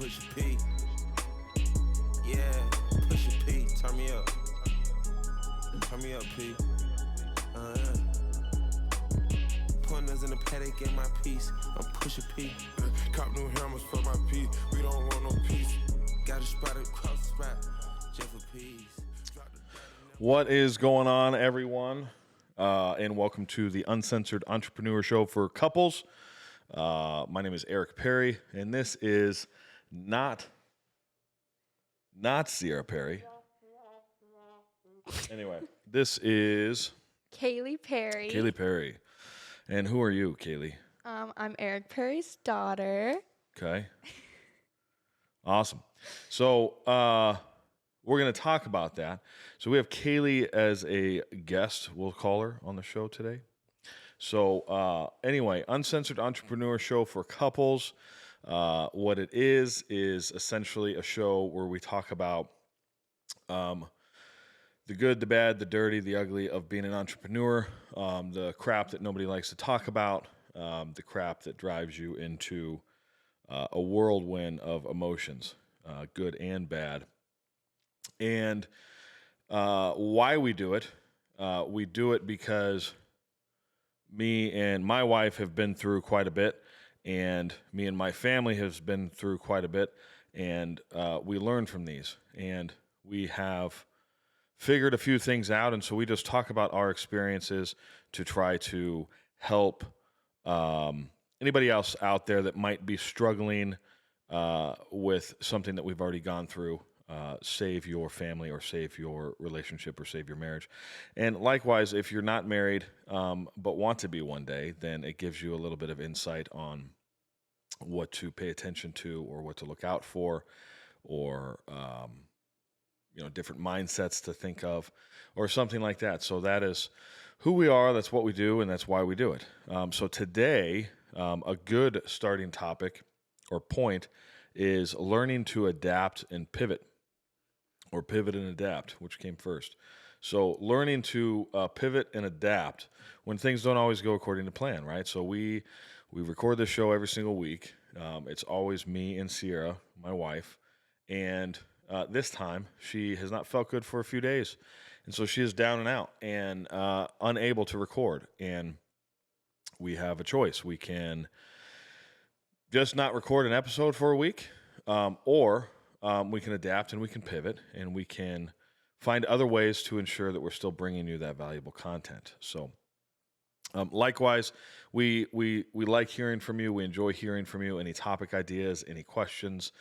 Pusha P. Yeah, Pusha P. Turn me up. Turn me up, P. Pointers in the paddock, get my piece. I'm Pusha P. Cop new hammers for my P. We don't want no peace. Got a spot across the spot. Just for peace. What is going on, everyone? And welcome to the Uncensored Entrepreneur Show for couples. My name is Eric Perry, and this is not Sierra Perry. Anyway, this is Kaylee Perry. Kaylee Perry. And who are you, Kaylee? I'm Eric Perry's daughter. Okay. Awesome. So we're going to talk about that. So we have Kaylee as a guest, we'll call her, on the show today. So anyway, Uncensored Entrepreneur Show for couples. What it is essentially a show where we talk about the good, the bad, the dirty, the ugly of being an entrepreneur, the crap that nobody likes to talk about, the crap that drives you into a whirlwind of emotions, good and bad. And why we do it because me and my wife have been through quite a bit, and me and my family has been through quite a bit, and we learn from these, and we have figured a few things out, and so we just talk about our experiences to try to help anybody else out there that might be struggling with something that we've already gone through, save your family or save your relationship or save your marriage. And likewise, if you're not married but want to be one day, then it gives you a little bit of insight on what to pay attention to or what to look out for, or different mindsets to think of, or something like that. So that is who we are, that's what we do, and that's why we do it. So today, a good starting topic or point is learning to adapt and pivot, or pivot and adapt, which came first. So learning to pivot and adapt when things don't always go according to plan, right? So we record this show every single week. It's always me and Sierra, my wife, and this time, she has not felt good for a few days, and so she is down and out and unable to record, and we have a choice. We can just not record an episode for a week, or we can adapt and we can pivot, and we can find other ways to ensure that we're still bringing you that valuable content. So likewise, we like hearing from you. We enjoy hearing from you. Any topic ideas, any questions,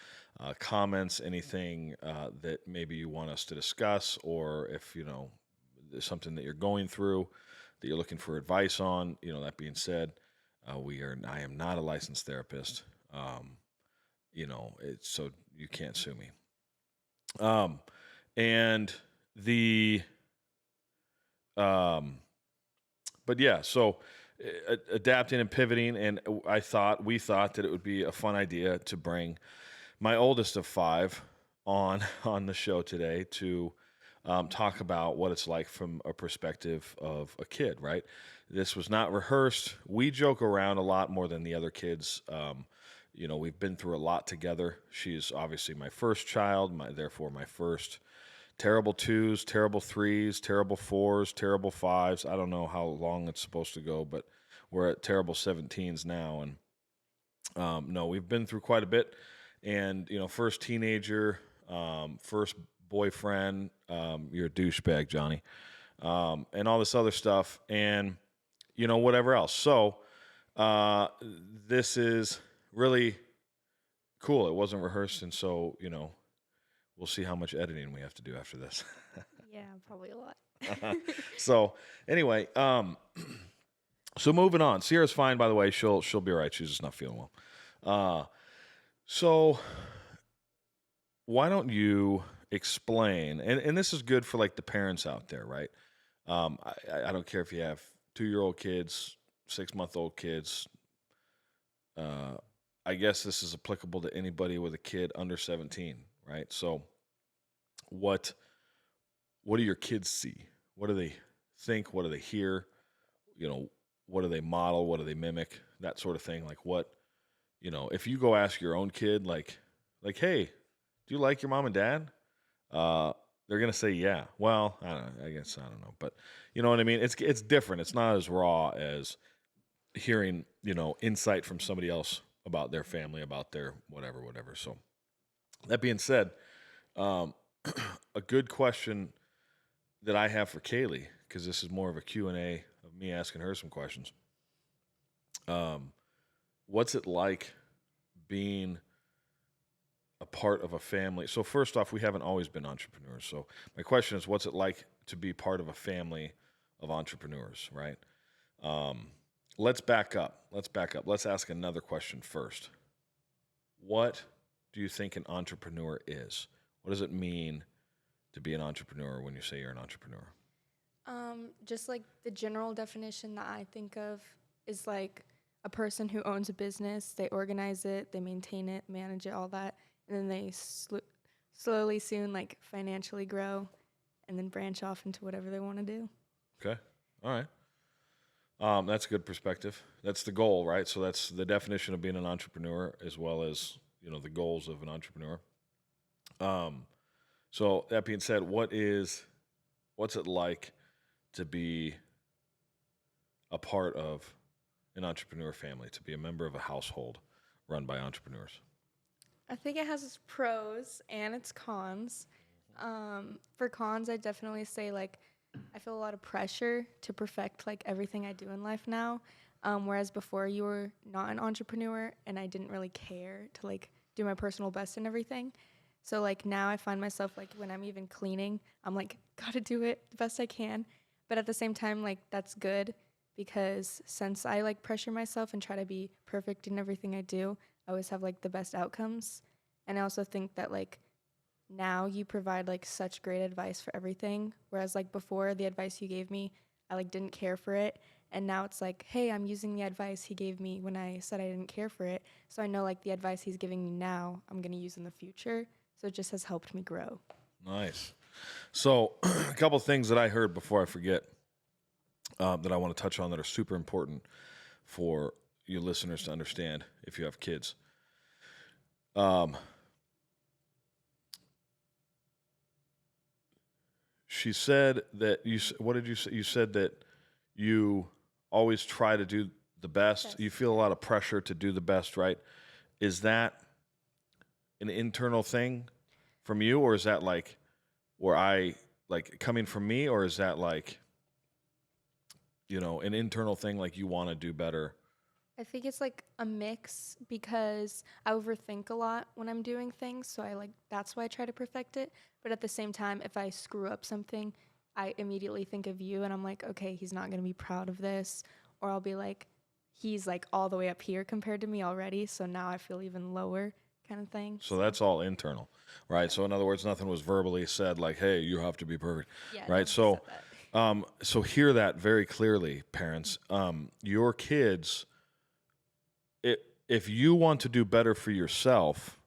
comments, anything that maybe you want us to discuss, or if there's something that you're going through that you're looking for advice on. That being said, I am not a licensed therapist. So you can't sue me. But yeah, so adapting and pivoting, and we thought that it would be a fun idea to bring my oldest of 5 on the show today to talk about what it's like from a perspective of a kid, right? This was not rehearsed. We joke around a lot more than the other kids. We've been through a lot together. She's obviously my first child, therefore my first terrible 2s, terrible 3s, terrible 4s, terrible 5s. I don't know how long it's supposed to go, but we're at terrible 17s now. And no, we've been through quite a bit. And, first teenager, first boyfriend, you're a douchebag, Johnny, and all this other stuff, and, whatever else. So this is really cool. It wasn't rehearsed, and so, we'll see how much editing we have to do after this. Yeah, probably a lot. So anyway, so moving on. Sierra's fine, by the way. She'll be all right. She's just not feeling well. So why don't you explain, and this is good for like the parents out there, right? I don't care if you have 2-year-old kids, 6-month-old kids. I guess this is applicable to anybody with a kid under 17, right? So what do your kids see? What do they think? What do they hear? What do they model? What do they mimic? That sort of thing. Like what, if you go ask your own kid, like like, hey, do you like your mom and dad? They're gonna say yeah. Well, I don't know. I guess I don't know, but you know what I mean. It's different. It's not as raw as hearing insight from somebody else about their family, about their whatever. So that being said, um, a good question that I have for Kaylee, because this is more of a Q&A of me asking her some questions. What's it like being a part of a family? So first off, we haven't always been entrepreneurs. So my question is, what's it like to be part of a family of entrepreneurs, right? Let's back up. Let's ask another question first. What do you think an entrepreneur is? What does it mean to be an entrepreneur when you say you're an entrepreneur? Just like the general definition that I think of is like a person who owns a business. They organize it, they maintain it, manage it, all that, and then they slowly soon like financially grow and then branch off into whatever they want to do. Okay. All right. That's a good perspective. That's the goal, right? So that's the definition of being an entrepreneur, as well as the goals of an entrepreneur. So that being said, what's it like to be a part of an entrepreneur family, to be a member of a household run by entrepreneurs? I think it has its pros and its cons. For cons, I definitely say like I feel a lot of pressure to perfect like everything I do in life now. Whereas before you were not an entrepreneur and I didn't really care to like do my personal best and everything. So like now I find myself like when I'm even cleaning, I'm like, gotta do it the best I can. But at the same time, like that's good because since I like pressure myself and try to be perfect in everything I do, I always have like the best outcomes. And I also think that like now you provide like such great advice for everything. Whereas like before the advice you gave me, I like didn't care for it. And now it's like, hey, I'm using the advice he gave me when I said I didn't care for it. So I know like the advice he's giving me now, I'm going to use in the future. So it just has helped me grow. Nice. So a couple things that I heard before I forget that I want to touch on that are super important for you listeners to understand if you have kids. She said that what did you say? You said that you always try to do the best. Yes. You feel a lot of pressure to do the best, right? Is that an internal thing from you, or is that like where I like coming from me, or is that like an internal thing, like you want to do better? I think it's like a mix because I overthink a lot when I'm doing things. So that's why I try to perfect it. But at the same time, if I screw up something, I immediately think of you and I'm like, okay, he's not going to be proud of this. Or I'll be like, he's like all the way up here compared to me already. So now I feel even lower kind of thing. So that's all internal, right? So in other words, nothing was verbally said like, hey, you have to be perfect, Yeah, right? So, so hear that very clearly, parents. Your kids, if you want to do better for yourself,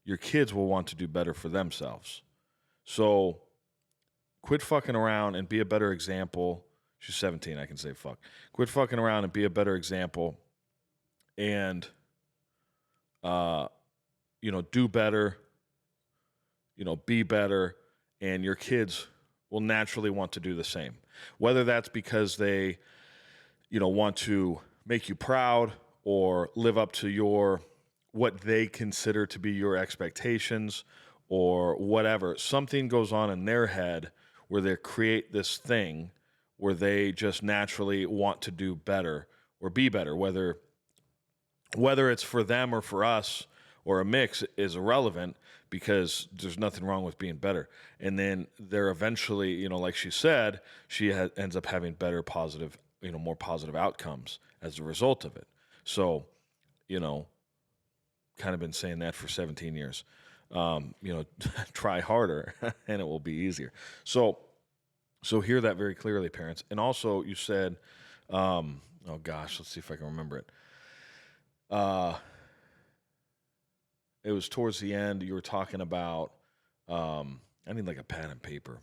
your kids will want to do better for themselves. So quit fucking around and be a better example. She's 17, I can say fuck. Quit fucking around and be a better example and, do better, be better, and your kids will naturally want to do the same. Whether that's because they, want to make you proud or live up to what they consider to be your expectations or whatever. Something goes on in their head where they create this thing where they just naturally want to do better or be better. Whether it's for them or for us or a mix is irrelevant because there's nothing wrong with being better. And then they're eventually, like she said, she ends up having better positive, more positive outcomes as a result of it. So, kind of been saying that for 17 years. Try harder and it will be easier. So hear that very clearly, parents. And also you said, oh gosh, let's see if I can remember it. It was towards the end. You were talking about, I need like a pen and paper.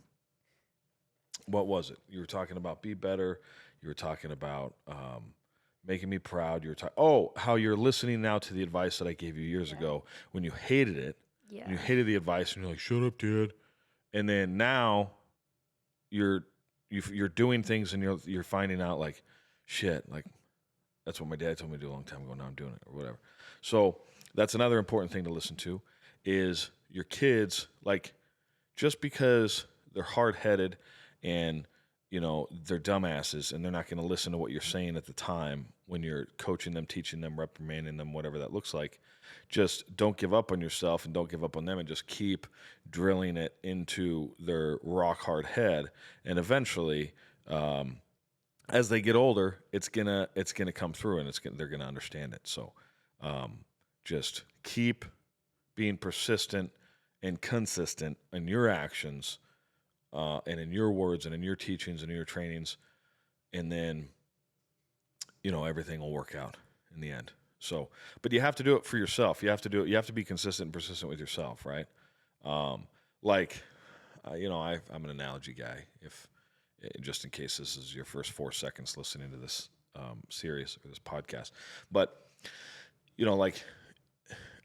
What was it? You were talking about be better. You were talking about making me proud. Oh, how you're listening now to the advice that I gave you years ago when you hated it. Yeah. And you hated the advice, and you're like, "Shut up, Dad." And then now you're doing things, and you're finding out like, shit, like that's what my dad told me to do a long time ago. Now I'm doing it, or whatever. So that's another important thing to listen to is your kids. Like, just because they're hard headed and they're dumbasses and they're not going to listen to what you're saying at the time when you're coaching them, teaching them, reprimanding them, whatever that looks like. Just don't give up on yourself and don't give up on them, and just keep drilling it into their rock hard head. And eventually, as they get older, it's gonna come through, and they're gonna understand it. So, just keep being persistent and consistent in your actions, and in your words and in your teachings and in your trainings, and then everything will work out in the end. So, but you have to do it for yourself. You have to do it. You have to be consistent and persistent with yourself, right? I'm an analogy guy. If just in case this is your first 4 seconds listening to this series or this podcast, but like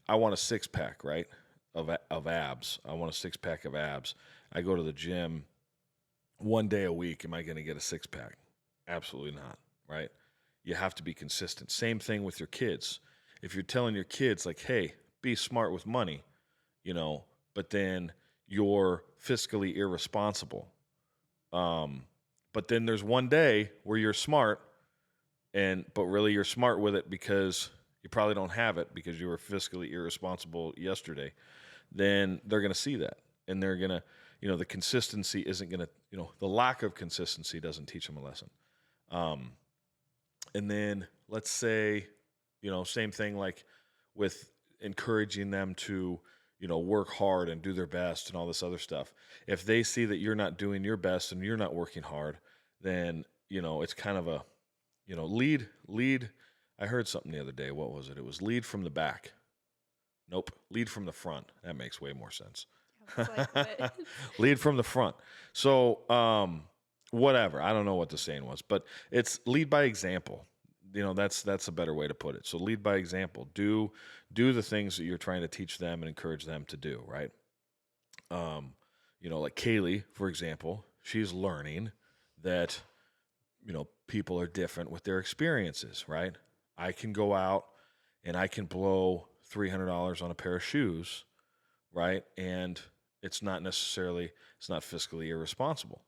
I want a 6-pack, right, of abs. I want a 6-pack of abs. I go to the gym 1 day a week. Am I going to get a 6-pack? Absolutely not, right? You have to be consistent. Same thing with your kids. If you're telling your kids, like, hey, be smart with money, but then you're fiscally irresponsible. But then there's one day where you're smart, but really you're smart with it because you probably don't have it because you were fiscally irresponsible yesterday. Then they're going to see that. And they're going to, the consistency isn't going to, the lack of consistency doesn't teach them a lesson. And then let's say, same thing like with encouraging them to, work hard and do their best and all this other stuff. If they see that you're not doing your best and you're not working hard, then, it's kind of a, lead. I heard something the other day. What was it? It was lead from the back. Nope. Lead from the front. That makes way more sense. Lead from the front. So, whatever. I don't know what the saying was, but it's lead by example. That's a better way to put it. So lead by example. Do the things that you're trying to teach them and encourage them to do, right? Like Kaylee, for example, she's learning that, people are different with their experiences, right? I can go out and I can blow $300 on a pair of shoes, right? And it's not fiscally irresponsible.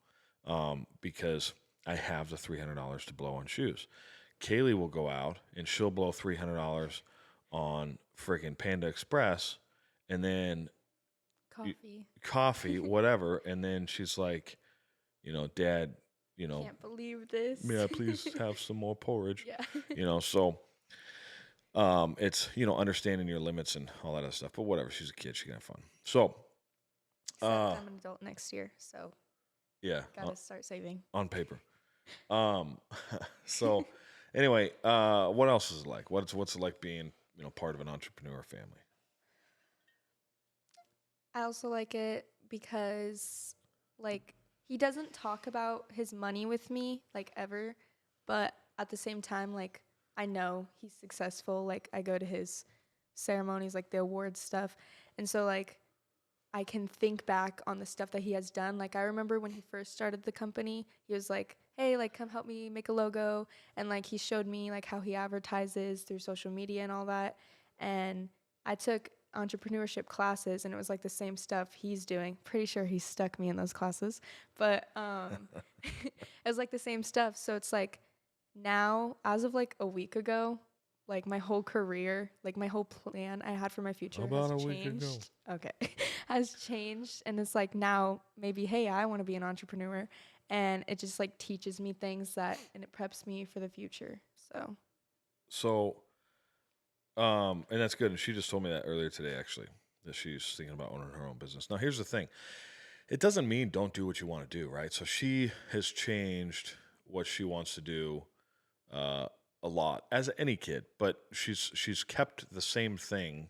Because I have the $300 to blow on shoes. Kaylee will go out and she'll blow $300 on friggin' Panda Express, and then coffee, whatever. And then she's like, Dad, can't believe this. Yeah, please have some more porridge. Yeah. So it's understanding your limits and all that other stuff. But whatever, she's a kid, she can have fun. So, I'm an adult next year, so. Yeah. Gotta start saving. On paper. So anyway, what else is it like? What's it like being, part of an entrepreneur family? I also like it because, like, he doesn't talk about his money with me, like, ever. But at the same time, like, I know he's successful. Like, I go to his ceremonies, like, the awards stuff. And so, like, I can think back on the stuff that he has done. Like, I remember when he first started the company, he was like, hey, like, come help me make a logo. And, like, he showed me, like, how he advertises through social media and all that. And I took entrepreneurship classes, and it was, like, the same stuff he's doing. Pretty sure he stuck me in those classes. But it was, like, the same stuff. So it's, like, now, as of, like, a week ago, like, my whole career, like, my whole plan I had for my future About has a changed. week ago. Okay. Has changed. And it's like now maybe, hey, I want to be an entrepreneur. And it just like teaches me things and it preps me for the future. So, and that's good. And she just told me that earlier today, actually, that she's thinking about owning her own business. Now, here's the thing. It doesn't mean don't do what you want to do, right? So she has changed what she wants to do a lot, as any kid, but she's kept the same thing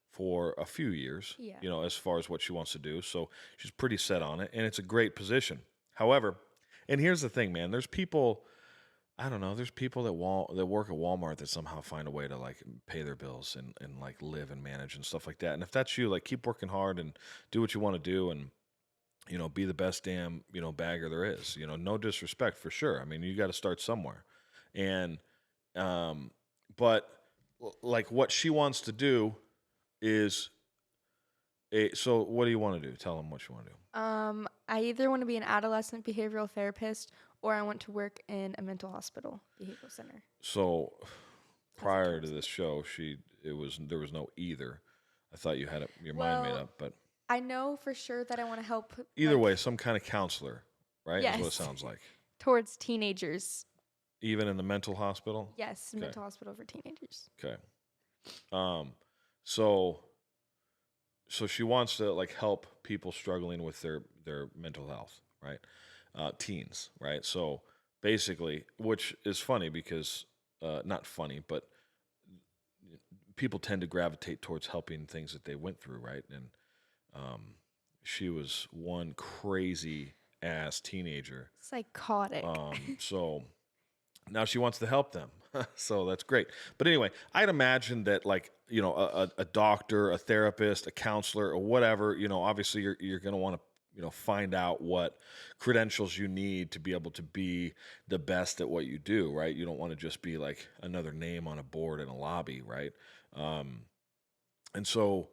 for a few years, as far as what she wants to do. So she's pretty set on it, and it's a great position. However, and here's the thing, man, there's people I don't know. There's people that work at Walmart that somehow find a way to like pay their bills and like live and manage and stuff like that. And if that's you, like keep working hard and do what you want to do and be the best damn, bagger there is. No disrespect for sure. I mean, you got to start somewhere. And but like what she wants to do is so what do you want to do? Tell them what you want to do. I either want to be an adolescent behavioral therapist or I want to work in a mental hospital behavioral center. So prior to this show, there was no either. I thought you had your mind made up, but I know for sure that I want to help. Either way, some kind of counselor, right? Yes. Is what it sounds like. Towards teenagers. Even in the mental hospital? Yes, Okay. mental hospital for teenagers. Okay. So she wants to like help people struggling with their mental health, right? Teens, right? So basically, which is funny because not funny, but people tend to gravitate towards helping things that they went through, right? And she was one crazy ass teenager. Psychotic. So now she wants to help them. So that's great. But anyway, I'd imagine that like, a doctor, a therapist, a counselor or whatever, obviously you're going to want to, find out what credentials you need to be able to be the best at what you do, right? You don't want to just be like another name on a board in a lobby, right? And so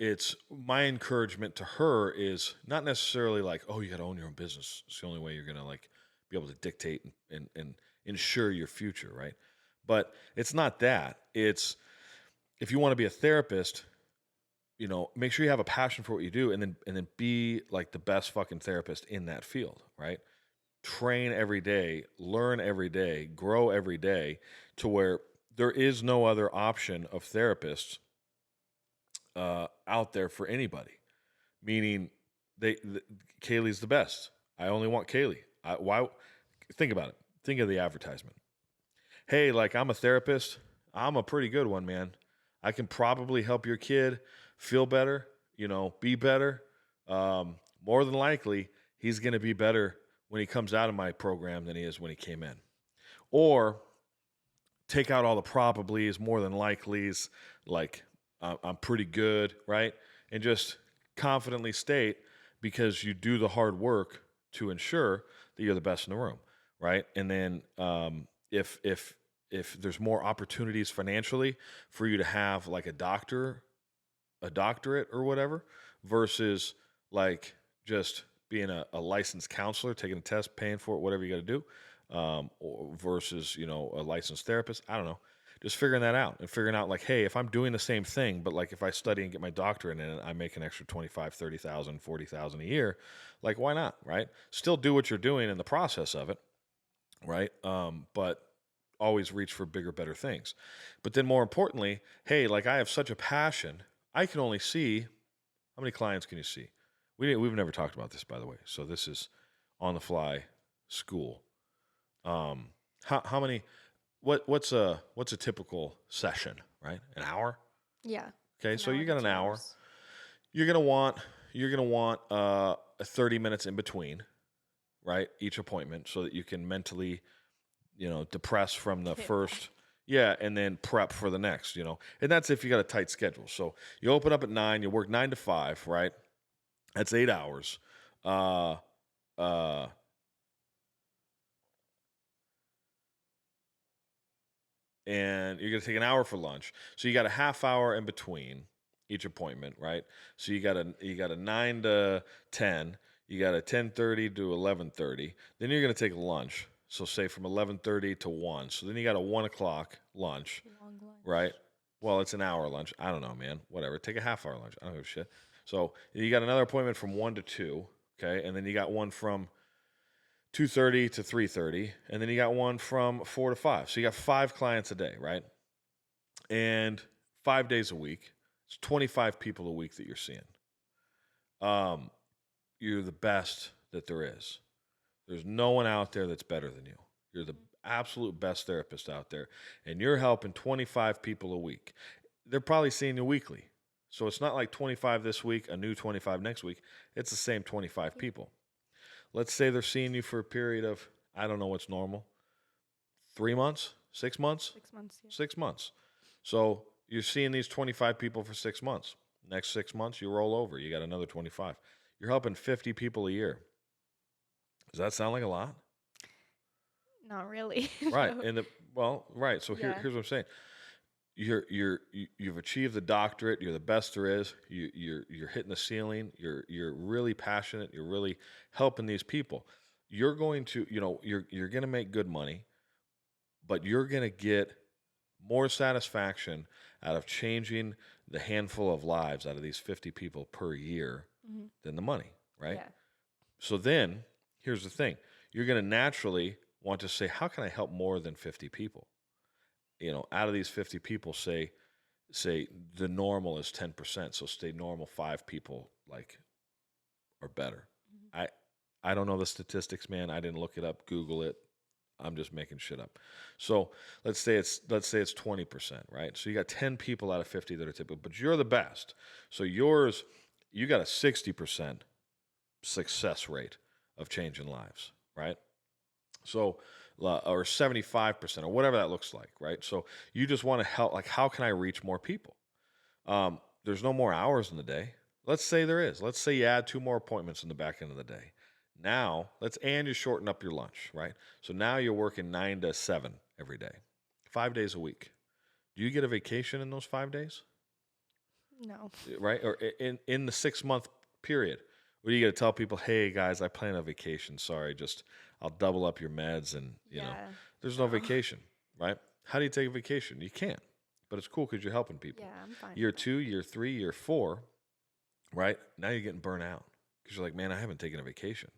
it's my encouragement to her is not necessarily like, oh, you got to own your own business. It's the only way you're going to like be able to dictate and ensure your future, right? But it's not that. It's if you want to be a therapist, make sure you have a passion for what you do and then be like the best fucking therapist in that field, right? Train every day, learn every day, grow every day to where there is no other option of therapists out there for anybody. Meaning Kaylee's the best. I only want Kaylee. Why? Think about it. Think of the advertisement. Hey, like I'm a therapist. I'm a pretty good one, man. I can probably help your kid feel better, be better. More than likely, he's going to be better when he comes out of my program than he is when he came in. Or take out all the probablys, more than likelies, like I'm pretty good, right? And just confidently state because you do the hard work to ensure that you're the best in the room, right? And then if there's more opportunities financially for you to have like a doctorate or whatever versus like just being a licensed counselor, taking a test, paying for it, whatever you got to do, or versus, a licensed therapist. I don't know. Just figuring that out and figuring out like, hey, if I'm doing the same thing, but like if I study and get my doctorate in it, I make an extra 25, 30,000, 40,000 a year. Like, why not? Right. Still do what you're doing in the process of it. Right. But always reach for bigger, better things. But then more importantly, hey, like I have such a passion. I can only see how many clients can you see? We've never talked about this, by the way. So this is on the fly school. How many? What's a typical session? Right, an hour. Yeah. Okay, so you got an 2 hour. hours. You're gonna want a 30 minutes in between, right? Each appointment, so that you can mentally, depress from the first. Yeah, and then prep for the next, and that's if you got a tight schedule. So you open up at 9, you work 9 to 5, right? That's 8 hours. And you're gonna take an hour for lunch. So you got a half hour in between each appointment, right? So you got a 9 to 10, you got a 10:30 to 11:30. Then you're gonna take lunch. So say from 11:30 to 1. So then you got a 1 o'clock lunch, Long lunch. right? Well, it's an hour lunch. I don't know, man. Whatever. Take a half hour lunch. I don't give a shit. So you got another appointment from 1 to 2, okay? And then you got one from 2:30 to 3:30, and then you got one from 4 to 5. So you got 5 clients a day, right? And 5 days a week. It's 25 people a week that you're seeing. You're the best that there is. There's no one out there that's better than you. You're the absolute best therapist out there, and you're helping 25 people a week. They're probably seeing you weekly. So it's not like 25 this week, a new 25 next week. It's the same 25 people. Let's say they're seeing you for a period of, I don't know what's normal, 3 months, 6 months, 6 months. Yeah. 6 months. So you're seeing these 25 people for 6 months. Next 6 months, you roll over. You got another 25. You're helping 50 people a year. Does that sound like a lot? Not really. Right. No. Right. So Yeah. here's what I'm saying. You've achieved the doctorate. You're the best there is. You're hitting the ceiling. You're really passionate. You're really helping these people. You're going to, you're going to make good money, but you're going to get more satisfaction out of changing the handful of lives out of these 50 people per year Mhm. than the money, right? Yeah. So then, here's the thing. You're going to naturally want to say, how can I help more than 50 people? Out of these 50 people, say the normal is 10%. So stay normal 5 people or better. Mhm. I don't know the statistics, man. I didn't look it up, Google it. I'm just making shit up. So let's say it's 20%, right? So you got 10 people out of 50 that are typical, but you're the best. So you got a 60% success rate of changing lives, right? So, or 75% or whatever that looks like, right? So you just want to help, how can I reach more people? There's no more hours in the day. Let's say there is. Let's say you add 2 more appointments in the back end of the day. Now, and you shorten up your lunch, right? So now you're working 9 to 7 every day, 5 days a week. Do you get a vacation in those 5 days? No. Right? Or in the 6-month period, where you got to tell people, hey guys, I plan a vacation. Sorry, I'll double up your meds and, there's no vacation, right? How do you take a vacation? You can't, but it's cool because you're helping people. Yeah, I'm fine. Year 2, year 3, year 4, right? Now you're getting burnt out because you're like, man, I haven't taken a vacation.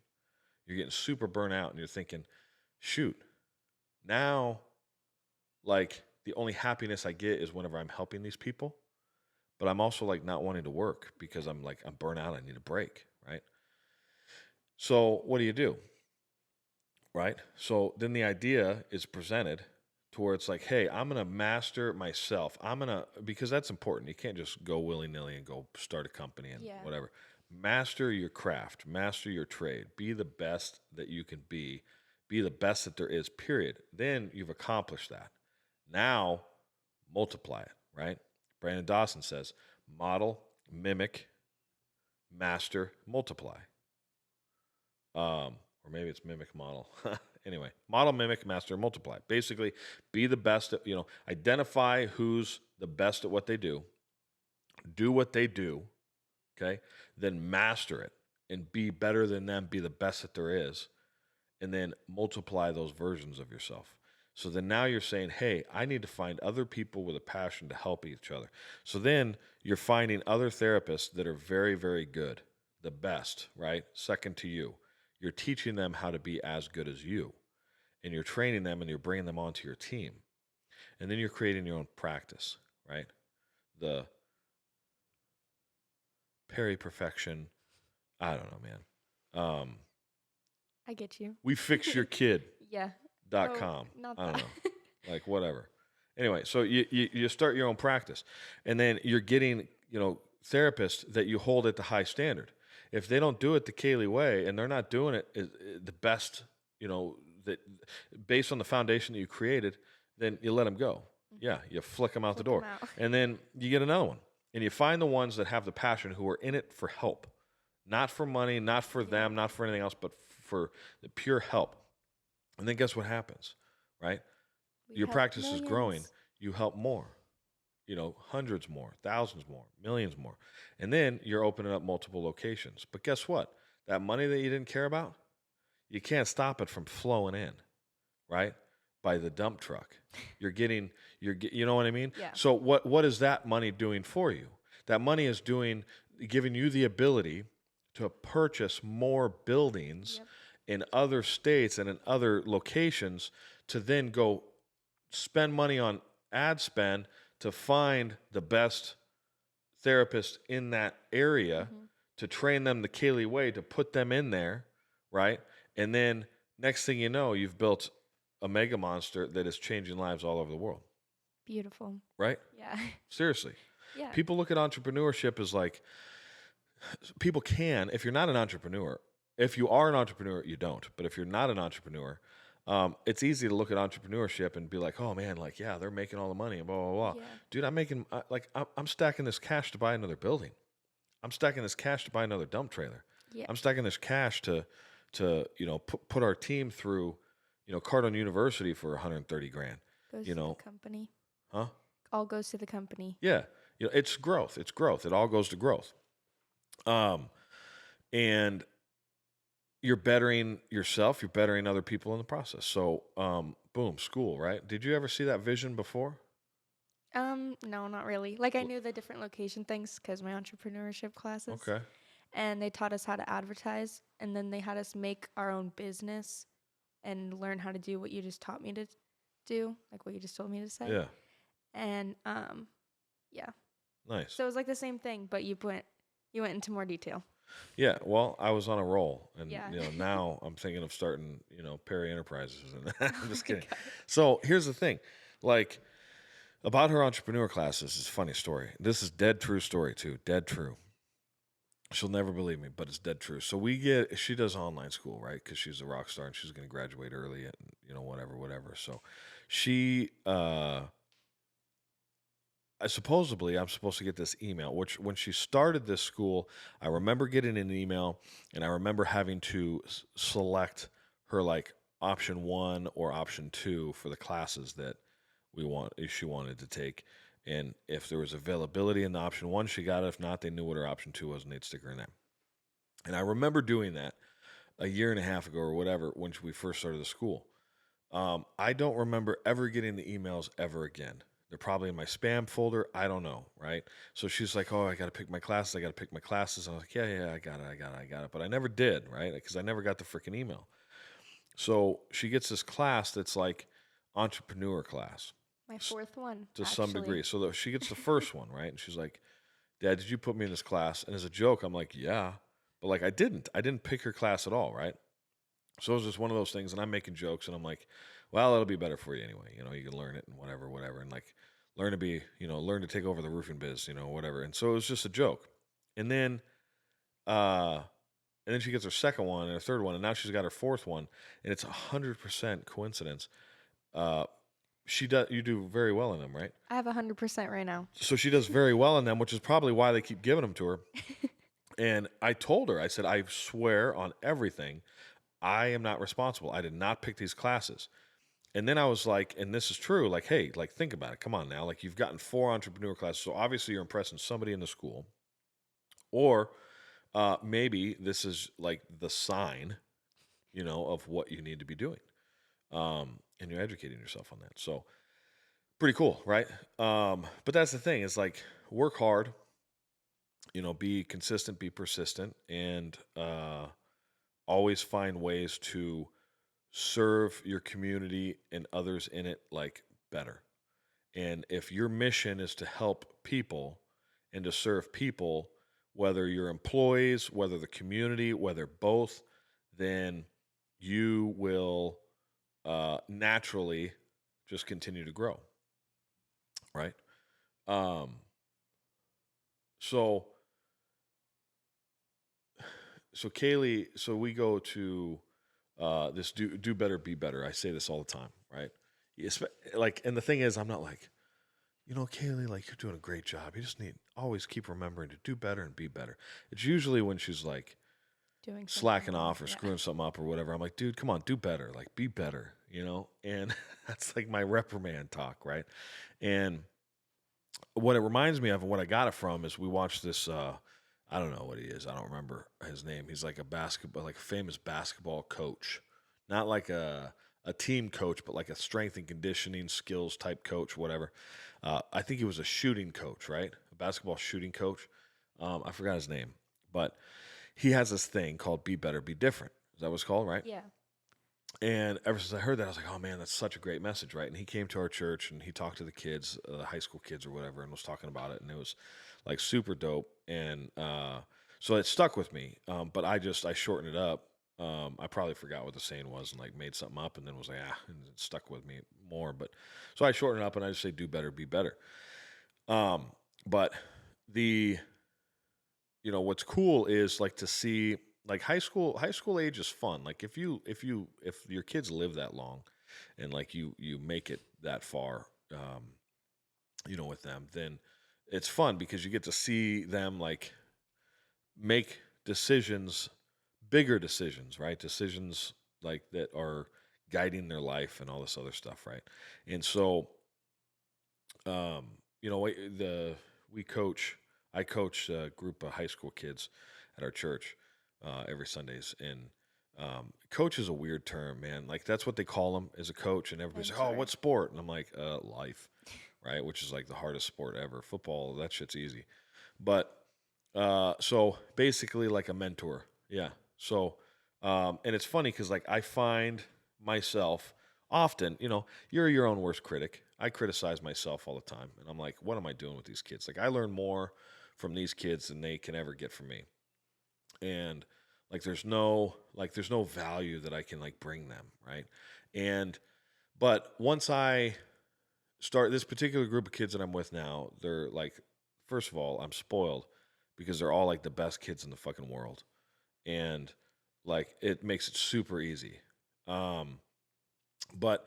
You're getting super burnt out and you're thinking, shoot, now the only happiness I get is whenever I'm helping these people, but I'm also not wanting to work because I'm burnt out. I need a break, right? So what do? Right? So then the idea is presented to where it's hey, I'm going to master myself. Because that's important. You can't just go willy-nilly and go start a company and whatever. Master your craft, master your trade, be the best that you can be the best that there is, period. Then you've accomplished that. Now, multiply it, right? Brandon Dawson says, model, mimic, master, multiply. Or maybe it's mimic, model. Anyway, model, mimic, master, multiply. Basically, be the best at, identify who's the best at what they do what they do, okay? Then master it and be better than them, be the best that there is, and then multiply those versions of yourself. So then now you're saying, hey, I need to find other people with a passion to help each other. So then you're finding other therapists that are very, very good, the best, right? Second to you. You're teaching them how to be as good as you, and you're training them and you're bringing them onto your team. And then you're creating your own practice, right? The peri-perfection, I don't know, man. I get you. We fix your kid. Yeah. .com. Not I don't that. know. Whatever. Anyway, so you start your own practice, and then you're getting, therapists that you hold at the high standard. If they don't do it the Kaylee way and they're not doing it the best, that based on the foundation that you created, then you let them go. Yeah, you flick them out the door. Them out. And then you get another one. And you find the ones that have the passion, who are in it for help. Not for money, not for them, not for anything else, but for the pure help. And then guess what happens, right? We Your help practice is growing. millions. You help more. Hundreds more, thousands more, millions more. And then you're opening up multiple locations. But guess what? That money that you didn't care about, you can't stop it from flowing in, right? By the dump truck. You know what I mean? Yeah. So what is that money doing for you? That money is giving you the ability to purchase more buildings in other states and in other locations, to then go spend money on ad spend to find the best therapist in that area, to train them the Kaylee way, to put them in there, right? And then next thing you know, you've built a mega monster that is changing lives all over the world, Beautiful. right? Yeah. Seriously. Yeah. People look at entrepreneurship as people can, if you're not an entrepreneur, if you are an entrepreneur, you don't. But if you're not an entrepreneur, It's easy to look at entrepreneurship and be like, oh man, like, yeah, they're making all the money and blah, blah, blah. Yeah. Dude, I'm stacking this cash to buy another building. I'm stacking this cash to buy another dump trailer. Yeah. I'm stacking this cash to put our team through, Cardone University for 130 grand. Goes you to know, the company. huh? All goes to the company. Yeah. It's growth. It's growth. It all goes to growth. And you're bettering yourself, you're bettering other people in the process. So, boom, school, right? Did you ever see that vision before? No, not really. Like I knew the different location things because my entrepreneurship classes. Okay. And they taught us how to advertise, and then they had us make our own business and learn how to do what you just taught me to do, like what you just told me to say. Yeah. And yeah. Nice. So it was like the same thing, but you went into more detail. Yeah, well, I was on a roll, and Yeah. now I'm thinking of starting, Perry Enterprises, and I'm just kidding. God. So here's the thing, like about her entrepreneur classes, is a funny story. This is dead true story too, dead true. She'll never believe me, but it's dead true. So she does online school, right? Because she's a rock star and she's going to graduate early, and whatever. So she, supposedly, I'm supposed to get this email, which when she started this school, I remember getting an email, and I remember having to select her like option 1 or option 2 for the classes that she wanted to take. And if there was availability in the option 1, she got it. If not, they knew what her option 2 was, and they'd stick her in that. And I remember doing that a year and a half ago or whatever when we first started the school. I don't remember ever getting the emails ever again. They're probably in my spam folder. I don't know, right? So she's like, oh, I got to pick my classes. And I was like, yeah, I got it. But I never did, right? Because I never got the freaking email. So she gets this class that's like entrepreneur class. My fourth one. To some degree. So she gets the first one, right? And she's like, Dad, did you put me in this class? And as a joke, I'm like, yeah. But like, I didn't pick her class at all, right? So it was just one of those things, and I'm making jokes, and I'm like, well, it'll be better for you anyway. You can learn it and whatever. And like, learn to take over the roofing biz, whatever. And so it was just a joke. And then she gets her second one and her third one, and now she's got her fourth one, and it's 100% coincidence. You do very well in them, right? I have 100% right now. So she does very well in them, which is probably why they keep giving them to her. And I told her, I said, I swear on everything, I am not responsible. I did not pick these classes. And then I was like, and this is true, like, hey, like, think about it. Come on now. Like, you've gotten 4 entrepreneur classes, so obviously you're impressing somebody in the school. Or maybe this is like the sign, of what you need to be doing. And you're educating yourself on that. So pretty cool, right? But that's the thing, is like, work hard, be consistent, be persistent, and always find ways to serve your community and others in it like better. And if your mission is to help people and to serve people, whether you're employees, whether the community, whether both, then you will naturally just continue to grow, right? So Kaylee, so we go to this do better, be better. I say this all the time, right? Like, and the thing is, I'm not like, Kaylee, like, you're doing a great job. You just need always keep remembering to do better and be better. It's usually when she's like Doing slacking off or screwing something up or whatever. I'm like, dude, come on, do better. Like, be better, And that's like my reprimand talk, right? And what it reminds me of and what I got it from is we watched this, I don't know what he is. I don't remember his name. He's like a famous basketball coach. Not like a team coach, but like a strength and conditioning skills type coach, whatever. I think he was a shooting coach, right? A basketball shooting coach. I forgot his name, but he has this thing called Be Better, Be Different. Is that what it's called, right? Yeah. And ever since I heard that, I was like, oh man, that's such a great message, right? And he came to our church and he talked to the kids, the high school kids or whatever, and was talking about it. And it was like super dope. And so it stuck with me. But I shortened it up. I probably forgot what the saying was and like made something up and then was like, and it stuck with me more. But so I shortened it up and I just say, do better, be better. But what's cool is like to see like high school age is fun. Like if your kids live that long, and like you make it that far, with them, then it's fun because you get to see them like make decisions, bigger decisions, right? Decisions like that are guiding their life and all this other stuff, right? And so, um, we coach. I coach a group of high school kids at our church every Sundays, and coach is a weird term, man. Like that's what they call them as a coach, and everybody's like, "Oh, Mentor. what sport?" And I'm like, "Life," right? Which is like the hardest sport ever. Football, that shit's easy, but so basically like a mentor, yeah. So, and it's funny because like I find myself often, you're your own worst critic. I criticize myself all the time, and I'm like, what am I doing with these kids? Like I learn more from these kids than they can ever get from me, and there's no value that I can like bring them, right? And but once I start this particular group of kids that I'm with now, they're like, first of all, I'm spoiled because they're all like the best kids in the fucking world, and like it makes it super easy. Um, but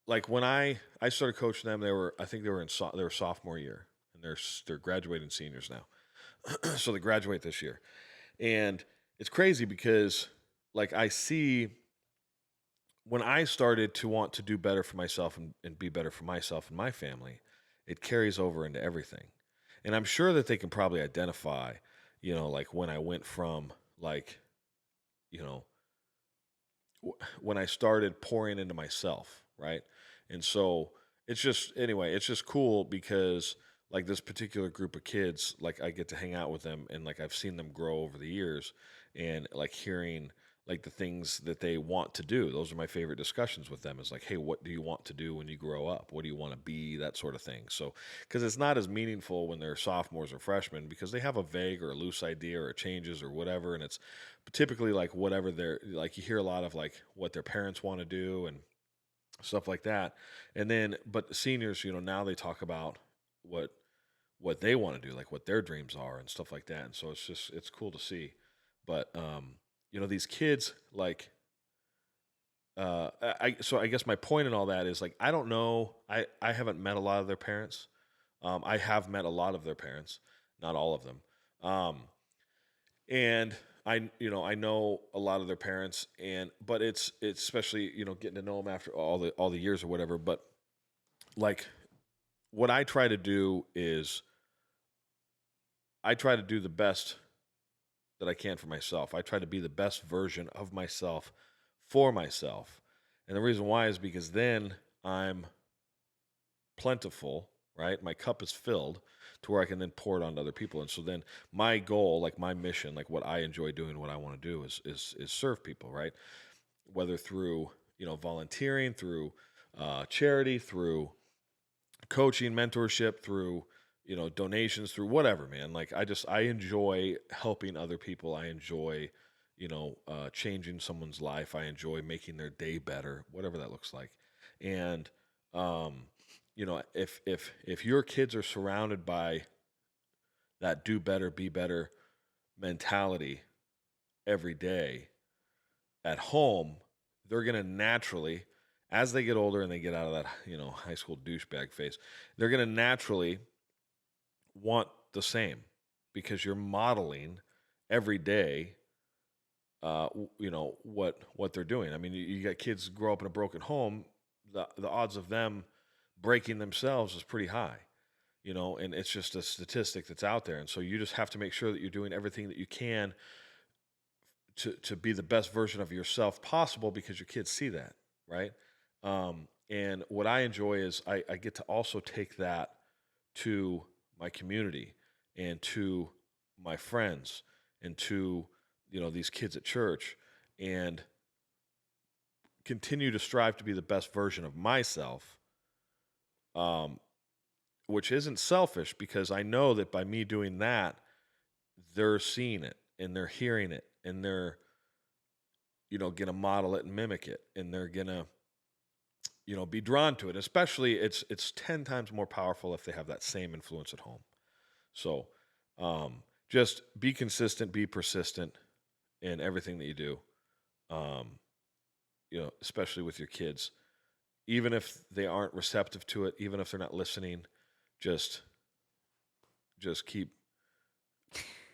like when I started coaching them, I think they were they were sophomore year, and they're graduating seniors now, so they graduate this year, and it's crazy because like I see when I started to want to do better for myself and be better for myself and my family, it carries over into everything. And I'm sure that they can probably identify, like when I went from like, you know, when I started pouring into myself, right? And so it's just cool because like this particular group of kids, like I get to hang out with them and like I've seen them grow over the years and like hearing like the things that they want to do. Those are my favorite discussions with them is like, hey, what do you want to do when you grow up? What do you want to be? That sort of thing. So, because it's not as meaningful when they're sophomores or freshmen because they have a vague or a loose idea or it changes or whatever. And it's typically like whatever they're like, you hear a lot of like what their parents want to do and stuff like that. And then, but the seniors, now they talk about what they want to do, like what their dreams are and stuff like that. And so it's cool to see. But, these kids like I guess my point in all that is like I don't know, I haven't met a lot of their parents. I have met a lot of their parents, not all of them. And I know a lot of their parents, but it's especially getting to know them after all the years or whatever. But like what I try to do is I try to do the best that I can for myself. I try to be the best version of myself for myself. And the reason why is because then I'm plentiful, right? My cup is filled to where I can then pour it on to other people. And so then my goal, like my mission, like what I enjoy doing, what I want to do is serve people, right? Whether through, volunteering, through charity, through coaching, mentorship, through donations, through whatever, man. Like I enjoy helping other people. I enjoy changing someone's life. I enjoy making their day better, whatever that looks like. And if your kids are surrounded by that do better, be better mentality every day at home, they're gonna naturally, as they get older and they get out of that high school douchebag phase, they're gonna naturally want the same because you're modeling every day what they're doing. I mean, you got kids grow up in a broken home, the odds of them breaking themselves is pretty high, and it's just a statistic that's out there. And so you just have to make sure that you're doing everything that you can to be the best version of yourself possible because your kids see that, right? And what I enjoy is I get to also take that to my community and to my friends and to these kids at church and continue to strive to be the best version of myself, which isn't selfish because I know that by me doing that, they're seeing it and they're hearing it and they're gonna model it and mimic it and they're gonna be drawn to it. Especially it's 10 times more powerful if they have that same influence at home. So just be consistent, be persistent, in everything that you do. Especially with your kids, even if they aren't receptive to it, even if they're not listening, just keep,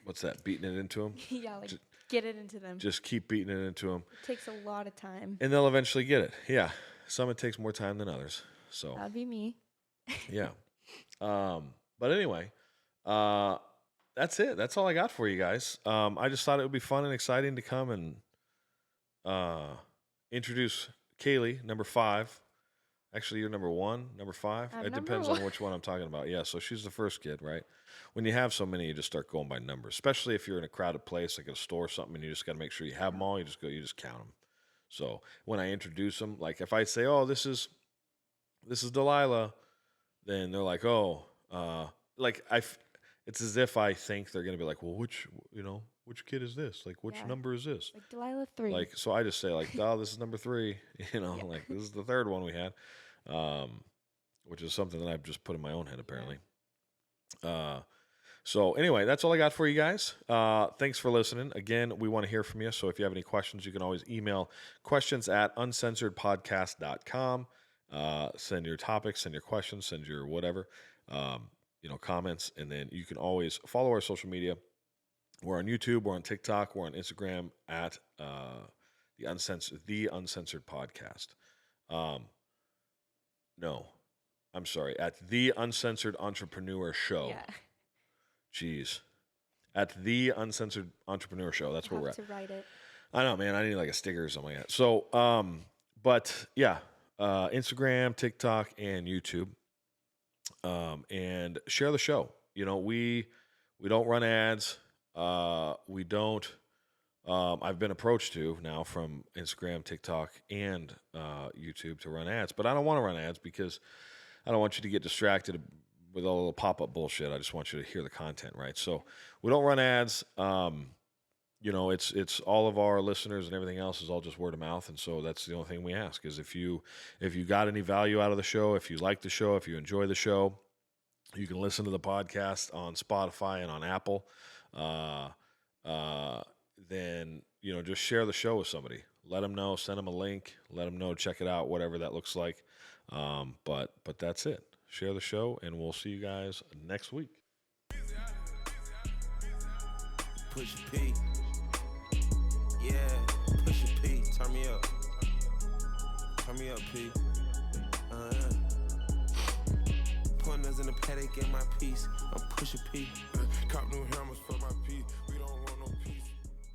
what's that? Beating it into them. Yeah, get it into them. Just keep beating it into them. It takes a lot of time. And they'll eventually get it. Yeah. Some it takes more time than others. So That'd be me. yeah. But anyway, that's it. That's all I got for you guys. I just thought it would be fun and exciting to come and introduce Kaylee, number 5. Actually, you're number 1, number 5. I'm It number depends 1. on which one I'm talking about. Yeah, so she's the first kid, right? When you have so many, you just start going by numbers. Especially if you're in a crowded place, like a store or something, and you just got to make sure you have them all. You just count them. So when I introduce them, like if I say, "Oh, this is Delilah," then they're like, "Oh," it's as if I think they're gonna be like, "Well, which kid is this? Like, which Yeah. number is this?" Like Delilah 3. Like, so I just say like, "Oh, this is number 3." Like this is the third one we had, which is something that I've just put in my own head apparently. So anyway, that's all I got for you guys. Thanks for listening. Again, we want to hear from you. So if you have any questions, you can always email questions@uncensoredpodcast.com. Send your topics, send your questions, send your whatever, comments. And then you can always follow our social media. We're on YouTube, we're on TikTok, we're on Instagram at the Uncensored Podcast. No, I'm sorry, at the Uncensored Entrepreneur Show. Yeah. Jeez. At the Uncensored Entrepreneur Show. That's where we're at. Have to write it. I know, man. I need like a sticker or something like that. So, but yeah, Instagram, TikTok, and YouTube. And share the show. We don't run ads. We don't. I've been approached to now from Instagram, TikTok, and YouTube to run ads, but I don't want to run ads because I don't want you to get distracted with all the pop-up bullshit. I just want you to hear the content, right? So we don't run ads. It's all of our listeners and everything else is all just word of mouth, and so that's the only thing we ask is if you got any value out of the show, if you like the show, if you enjoy the show, you can listen to the podcast on Spotify and on Apple. Then just share the show with somebody. Let them know. Send them a link. Let them know. Check it out. Whatever that looks like. But that's it. Share the show, and we'll see you guys next week. Push a P. Yeah, push a P. Turn me up. Turn me up, P. Pointers in the paddock, get my piece. I'm push a P. Cop new hammers for my P.